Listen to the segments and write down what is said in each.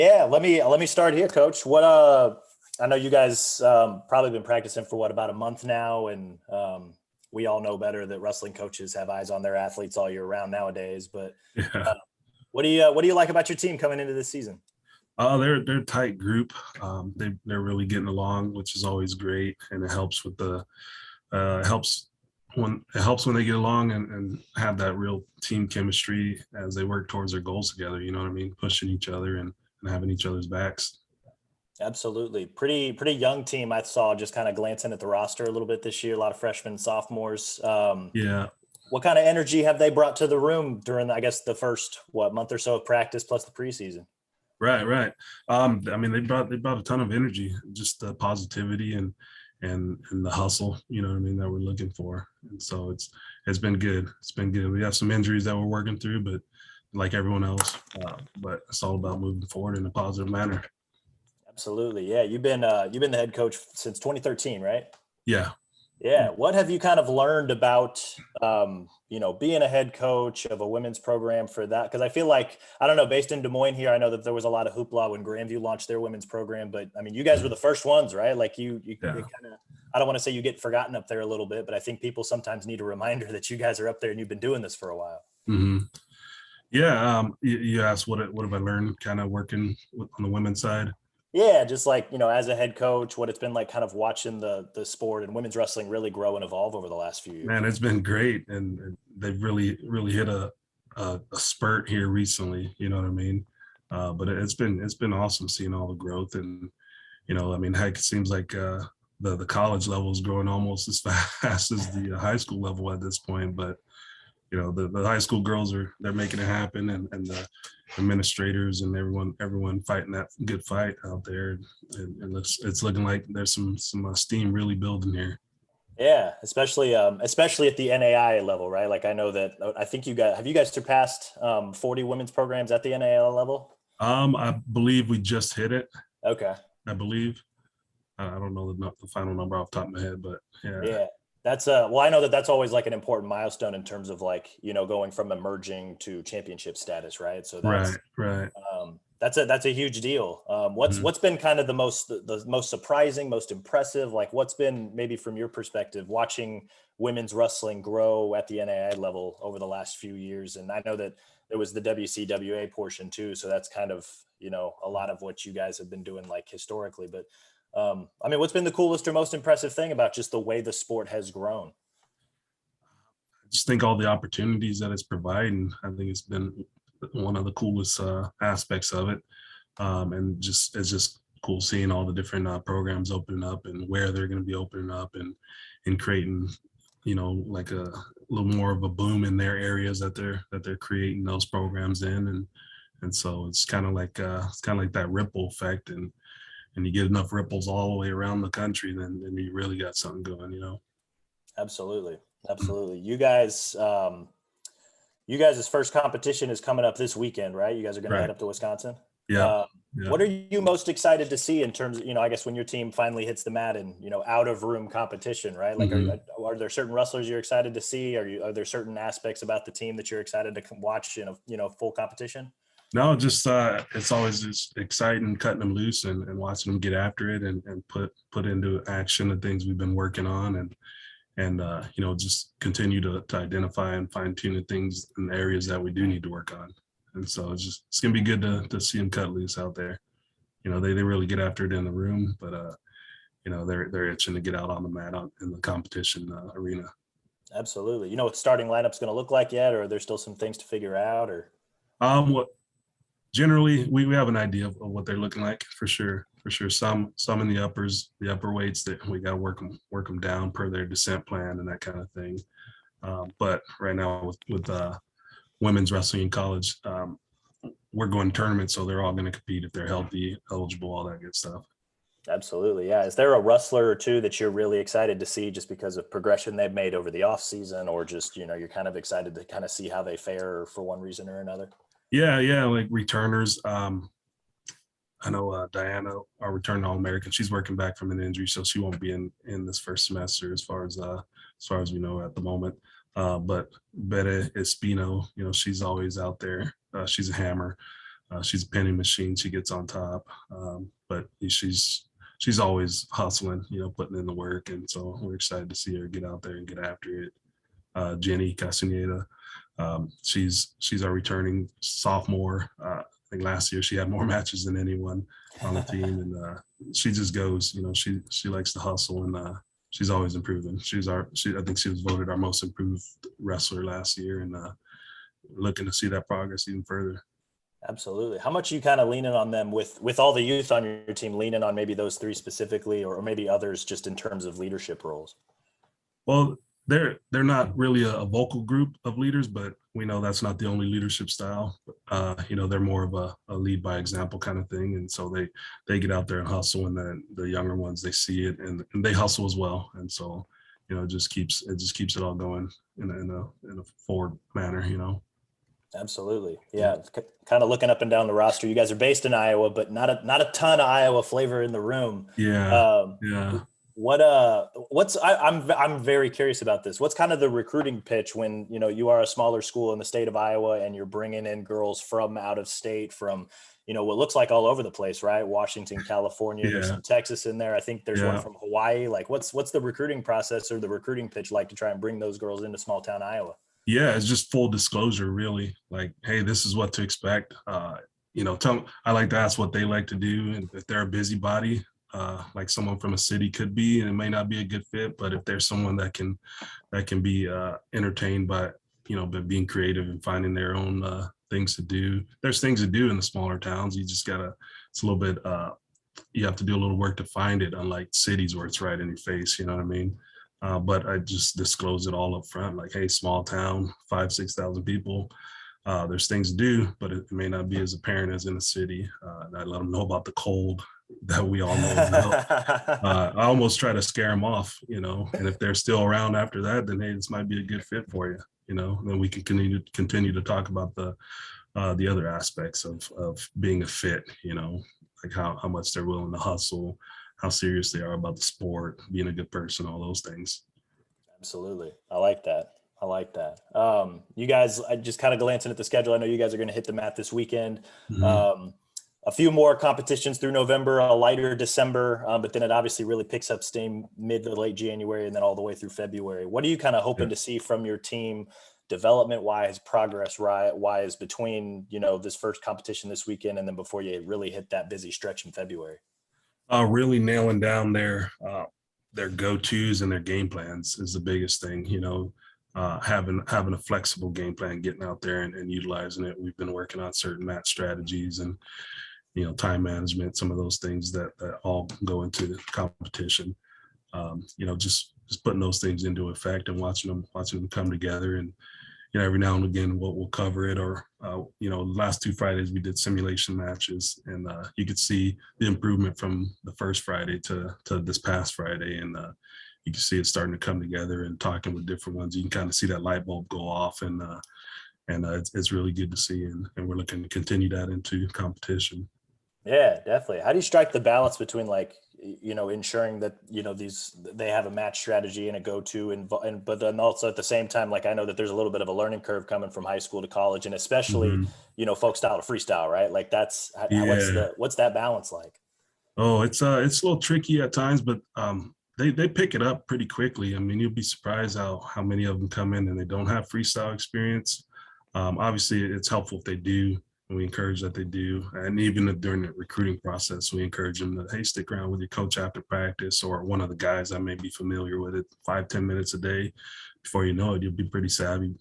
Yeah, let me start here, Coach. I know you guys probably been practicing for about a month now, and we all know better that wrestling coaches have eyes on their athletes all year round nowadays. But Yeah. uh, what do you like about your team coming into this season? Oh, they're a tight group. They're really getting along, which is always great, and it helps with the helps when they get along and have that real team chemistry as they work towards their goals together. You know what I mean? Pushing each other and having each other's backs. Absolutely, pretty young team. I saw just kind of glancing at the roster a little bit this year. A lot of freshmen, sophomores. Yeah. What kind of energy have they brought to the room during, I guess, the first month or so of practice plus the preseason? Right, right. I mean, they brought a ton of energy, just the positivity and the hustle. You know what I mean, that we're looking for. And so it's been good. It's been good. We have some injuries that we're working through, but like everyone else, but it's all about moving forward in a positive manner. Absolutely, yeah. You've been the head coach since 2013, right? Yeah. Yeah. What have you kind of learned about, being a head coach of a women's program for that? Because I feel like, I don't know, based in Des Moines here, I know that there was a lot of hoopla when Grandview launched their women's program, but I mean, you guys were the first ones, right? Like you Yeah. kind of, I don't want to say you get forgotten up there a little bit, but I think people sometimes need a reminder that you guys are up there and you've been doing this for a while. hmm Yeah. You asked what have I learned kind of working on the women's side? Yeah, just like, as a head coach, what it's been like kind of watching the sport and women's wrestling really grow and evolve over the last few years. Man, it's been great, and they've really hit a spurt here recently. You know what I mean? But it's been awesome seeing all the growth, and I mean, heck, it seems like the college level is growing almost as fast as the high school level at this point. But the high school girls they're making it happen, and the administrators and everyone fighting that good fight out there, and it's looking like there's some steam really building here. Yeah, especially at the NAI level, right? Like I know that I think you guys surpassed 40 women's programs at the NAI level? I believe we just hit it. Okay. I believe. I don't know the final number off the top of my head, but yeah. Yeah. That's well, I know that that's always like an important milestone in terms of like, going from emerging to championship status, right? So Right, right. that's a huge deal. What's Mhm. what's been kind of the most surprising, most impressive, like what's been maybe from your perspective watching women's wrestling grow at the NAI level over the last few years? And I know that there was the WCWA portion too, so that's kind of, a lot of what you guys have been doing like historically. But I mean, what's been the coolest or most impressive thing about just the way the sport has grown? I just think all the opportunities that it's providing, I think it's been one of the coolest aspects of it. And just it's just cool seeing all the different programs opening up and where they're going to be opening up and creating, like a little more of a boom in their areas that they're creating those programs in, and so it's kind of like that ripple effect, and you get enough ripples all the way around the country, then you really got something going. Absolutely, absolutely. You guys' first competition is coming up this weekend, right? You guys are going to head Right. up to Wisconsin. Yeah. Uh, Yeah. what are you most excited to see in terms of, I guess when your team finally hits the mat and, out of room competition, right? Like, hmm are there certain wrestlers you're excited to see? Are there certain aspects about the team that you're excited to watch in a, full competition? No, just it's always just exciting cutting them loose and watching them get after it and put into action the things we've been working on, and just continue to identify and fine tune the things in the areas that we do need to work on. And so it's gonna be good to see them cut loose out there. They really get after it in the room, but they're itching to get out on the mat in the competition arena. Absolutely. You know what the starting lineup's going to look like yet, or are there still some things to figure out? Or What generally we have an idea of what they're looking like for sure. Some in the upper weights that we got to work them down per their descent plan and that kind of thing. But right now with women's wrestling in college, we're going to tournaments, so they're all going to compete if they're healthy, eligible, all that good stuff. absolutely, yeah. Is there a wrestler or two that you're really excited to see just because of progression they've made over the off season, or just you're kind of excited to kind of see how they fare for one reason or another? Yeah, like returners. I know Diana, our return All American. She's working back from an injury, so she won't be in this first semester as far as we know at the moment. But Beta Espino, she's always out there. She's a hammer. She's a penny machine. She gets on top, but she's always hustling, putting in the work. And so we're excited to see her get out there and get after it. Jenny Castaneda, she's our returning sophomore. I think last year she had more matches than anyone on the team, and she just goes. She likes to hustle, and she's always improving. I think she was voted our most improved wrestler last year, and looking to see that progress even further. Absolutely. How much are you kind of leaning on them with all the youth on your team, leaning on maybe those three specifically, or maybe others just in terms of leadership roles? Well, they're not really a vocal group of leaders, but we know that's not the only leadership style. They're more of a lead by example kind of thing, and so they get out there and hustle, and then the younger ones, they see it and they hustle as well, and so it just keeps it all going in a forward manner. Absolutely. Yeah. Kind of looking up and down the roster. You guys are based in Iowa, but not a ton of Iowa flavor in the room. Yeah. Yeah. I'm very curious about this. What's kind of the recruiting pitch when, you are a smaller school in the state of Iowa and you're bringing in girls from out of state, from, what looks like all over the place, right? Washington, California, Yeah. There's some Texas in there. I think there's one from Hawaii. Like what's the recruiting process or the recruiting pitch like to try and bring those girls into small town Iowa? Yeah, it's just full disclosure, really. Like, hey, this is what to expect. I like to ask what they like to do, and if they're a busybody, like someone from a city could be, and it may not be a good fit. But if there's someone that can be entertained by being creative and finding their own things to do, there's things to do in the smaller towns. You just gotta. It's a little bit. You have to do a little work to find it, unlike cities where it's right in your face. You know what I mean? But I just disclose it all up front, like, hey, small town, 5,000-6,000 people. There's things to do, but it may not be as apparent as in a city. And I let them know about the cold that we all know about. I almost try to scare them off, and if they're still around after that, then hey, this might be a good fit for you, then we can continue to talk about the other aspects of being a fit, like how much they're willing to hustle, how serious they are about the sport, being a good person, all those things. Absolutely. I like that. You guys, I just kind of glancing at the schedule. I know you guys are going to hit the mat this weekend. Mm-hmm. A few more competitions through November, a lighter December, but then it obviously really picks up steam mid to late January and then all the way through February. What are you kind of hoping to see from your team development wise, progress wise between, this first competition this weekend and then before you really hit that busy stretch in February? Really nailing down their go-tos and their game plans is the biggest thing. Having a flexible game plan, getting out there and utilizing it. We've been working on certain match strategies and time management, some of those things that all go into the competition. Just putting those things into effect and watching them come together. And every now and again we'll cover it, or last 2 Fridays we did simulation matches, and you could see the improvement from the first Friday to this past Friday, and you can see it starting to come together. And talking with different ones, you can kind of see that light bulb go off, and it's really good to see, and we're looking to continue that into competition. Yeah, definitely. How do you strike the balance between ensuring that, they have a match strategy and a go-to but then also at the same time, I know that there's a little bit of a learning curve coming from high school to college, and especially, Mm-hmm. folk style to freestyle, right? What's that balance like? Oh, it's a little tricky at times, but they pick it up pretty quickly. I mean, you'll be surprised how many of them come in and they don't have freestyle experience. Obviously it's helpful if they do, and we encourage that they do. And even during the recruiting process, we encourage them to, hey, stick around with your coach after practice, or one of the guys that may be familiar with it, 5-10 minutes a day. Before you know it, you'll be pretty savvy,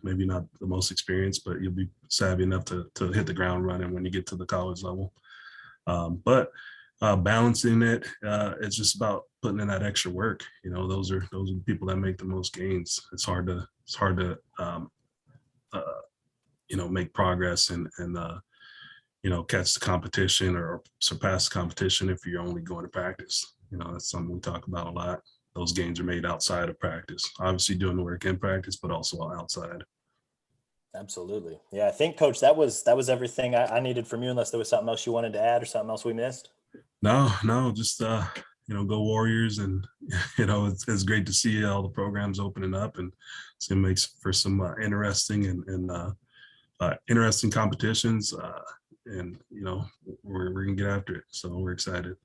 maybe not the most experienced, but you'll be savvy enough to hit the ground running when you get to the college level. But balancing it, it's just about putting in that extra work. Those are the people that make the most gains. It's hard to make progress and catch the competition or surpass the competition if you're only going to practice. That's something we talk about a lot. Those gains are made outside of practice, obviously doing the work in practice, but also outside. Absolutely. Yeah, I think, Coach, that was everything I needed from you, unless there was something else you wanted to add or something else we missed. No, just go Warriors, and it's great to see all the programs opening up, and it's gonna make for some interesting and interesting competitions. and we're gonna get after it. So we're excited.